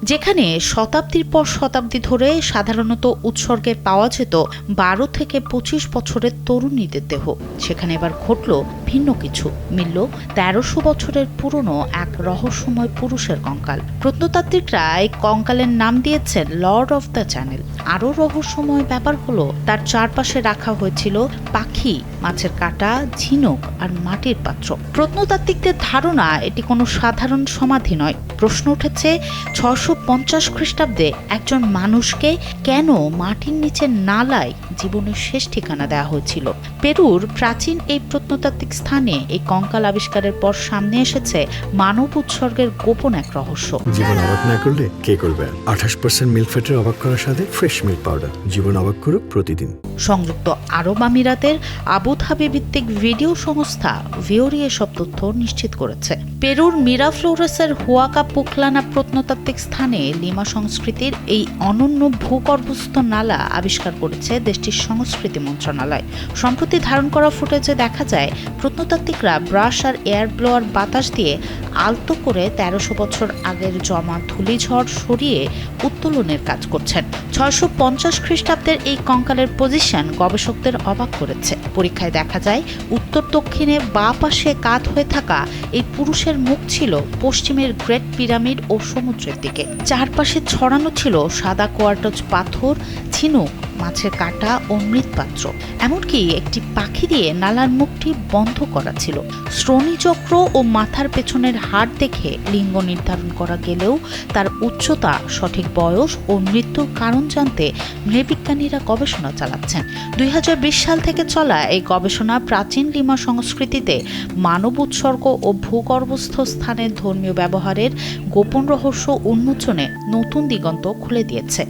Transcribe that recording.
যেখানে শতাব্দীর পর শতাব্দী ধরে সাধারণত উৎসর্গে পাওয়া যেত 12 থেকে 25 বছরের তরুণীদের দেহ, সেখানে এবার ঘটল ভিন্ন কিছু। মিলল 1300 বছরের পুরনো এক রহস্যময় পুরুষের কঙ্কাল। প্রত্নতাত্ত্বিকরা এই কঙ্কালের নাম দিয়েছেন লর্ড অফ দ্য চ্যানেল। আরও রহস্যময় ব্যাপার হলো তার চারপাশে রাখা হয়েছিল পাখি, মাছের কাঁটা, ঝিনুক আর মাটির পাত্র। প্রত্নতাত্ত্বিকদের ধারণা এটি কোনো সাধারণ সমাধি নয়। প্রশ্ন উঠেছে 650 খ্রিস্টাব্দে একজন মানুষকে কেন মাটির নিচে নালায় জীবনের শেষ ঠিকানা দেওয়া হয়েছিল। পেরুর প্রাচীন এই প্রত্নতাত্ত্বিক স্থানে এই কঙ্কাল আবিষ্কারের পর সামনে এসেছে মানব উৎসর্গের গোপন এক রহস্য। জীবন অবাক না করলে কে করবে? 28% মিল্ক ফ্যাটের অবাক করার সাথে ফ্রেশ মিল্ক পাউডার। জীবন অবাক করুক প্রতিদিন। সংযুক্ত আরব আমিরাতের আবুধাবি ভিত্তিক ভিডিও সংস্থা ভিওরি এসব তথ্য নিশ্চিত করেছে। পেরুর মিরাফ্লোরেসের হুয়াকা পুকলানা প্রত্নতাত্ত্বিক স্থানে লিমা সংস্কৃতির এই অনন্য ভূগর্ভস্থ নালা আবিষ্কার করেছে দেশটির সংস্কৃতি মন্ত্রণালয়। সম্প্রতি ধারণ করা ফুটেজে দেখা যায় প্রত্নতাত্ত্বিকরা ব্রাশ আর এয়ার ব্লোয়ার বাতাস দিয়ে আলতো করে 1300 বছর আগের জমা ধূলিঝড় সরিয়ে উত্তোলনের কাজ করছেন। 650 খ্রিস্টাব্দের এই কঙ্কালের পজিশন গবেষকদের অবাক করেছে। পরীক্ষায় দেখা যায় উত্তর দক্ষিণে বাঁ পাশে কাত হয়ে থাকা এই পুরুষের মুখ ছিল পশ্চিমের গ্রেট পিরামিড ও সমুদ্রের দিকে। চারপাশে ছড়ানো ছিল সাদা কোয়ার্টজ পাথর, ঝিনুক, মাছের কাঁটা ও মৃৎপাত্র। এমনকি একটি পাখি দিয়ে নালার মুখটি বন্ধ করা ছিল। শ্রোণীচক্র ও মাথার পেছনের হাড় দেখে লিঙ্গ নির্ধারণ করা গেলেও তার উচ্চতা, সঠিক বয়স ও মৃত্যুর কারণ জানতে নৃবিজ্ঞানীরা গবেষণা চালাচ্ছেন। 2020 সাল থেকে চলা এই গবেষণা প্রাচীন লিমা সংস্কৃতিতে মানব উৎসর্গ ও ভূগর্ভস্থ স্থানের ধর্মীয় ব্যবহারের গোপন রহস্য উন্মোচনে নতুন দিগন্ত খুলে দিয়েছে।